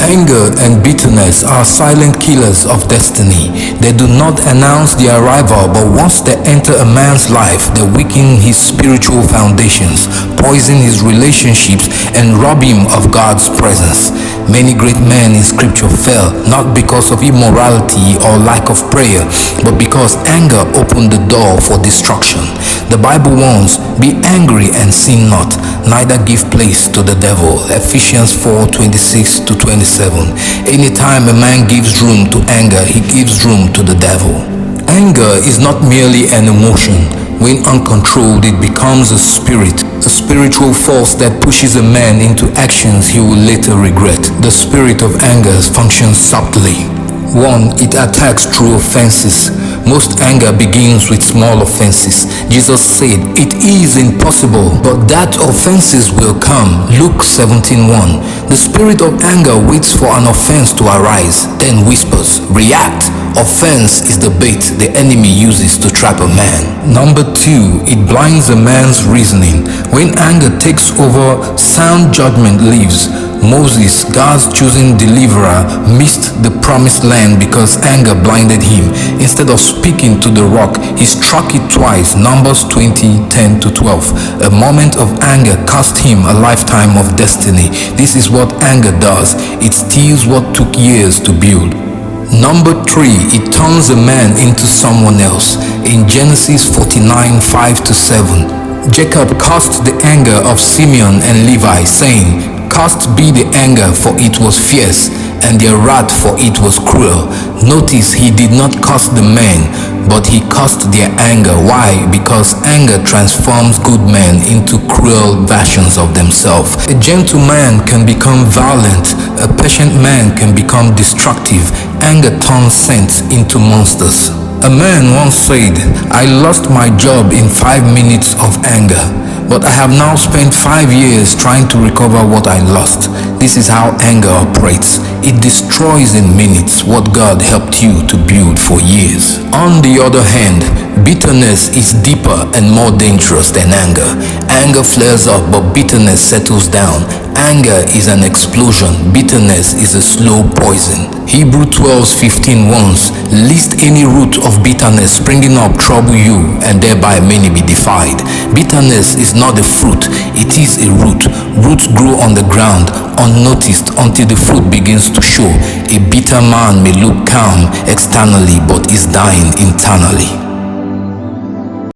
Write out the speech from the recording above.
Anger and bitterness are silent killers of destiny. They do not announce their arrival, but once they enter a man's life, they weaken his spiritual foundations, poison his relationships, and rob him of God's presence. Many great men in scripture fell, not because of immorality or lack of prayer, but because anger opened the door for destruction. The Bible warns, "Be angry and sin not, neither give place to the devil." Ephesians 4:26-27. Anytime a man gives room to anger, he gives room to the devil. Anger is not merely an emotion. When uncontrolled, it becomes a spirit, a spiritual force that pushes a man into actions he will later regret. The spirit of anger functions subtly. 1. It attacks through offenses. Most anger begins with small offenses. Jesus said, "It is impossible, but that offenses will come." Luke 17:1. The spirit of anger waits for an offense to arise, then whispers, "React." Offense is the bait the enemy uses to trap a man. Number 2, it blinds a man's reasoning. When anger takes over, sound judgment leaves. Moses, God's chosen deliverer, missed the promised land because anger blinded him. Instead of speaking to the rock, he struck it twice. Numbers 20:10-12. A moment of anger cost him a lifetime of destiny. This is what anger does. It steals what took years to build. Number 3, it turns a man into someone else. In Genesis 49:5-7, Jacob cursed the anger of Simeon and Levi, saying, "Cursed be the anger, for it was fierce, and their wrath, for it was cruel." Notice he did not curse the men, but he cursed their anger. Why? Because anger transforms good men into cruel versions of themselves. A gentle man can become violent. A patient man can become destructive. Anger turns saints into monsters. A man once said, "I lost my job in 5 minutes of anger, but I have now spent 5 years trying to recover what I lost." This is how anger operates. It destroys in minutes what God helped you to build for years. On the other hand, bitterness is deeper and more dangerous than anger. Anger flares up, but bitterness settles down. Anger is an explosion. Bitterness is a slow poison. Hebrews 12:15 warns, "Lest any root of bitterness springing up trouble you, and thereby many be defiled." Bitterness is not a fruit, it is a root. Roots grow on the ground, unnoticed, until the fruit begins to show. A bitter man may look calm externally, but is dying internally.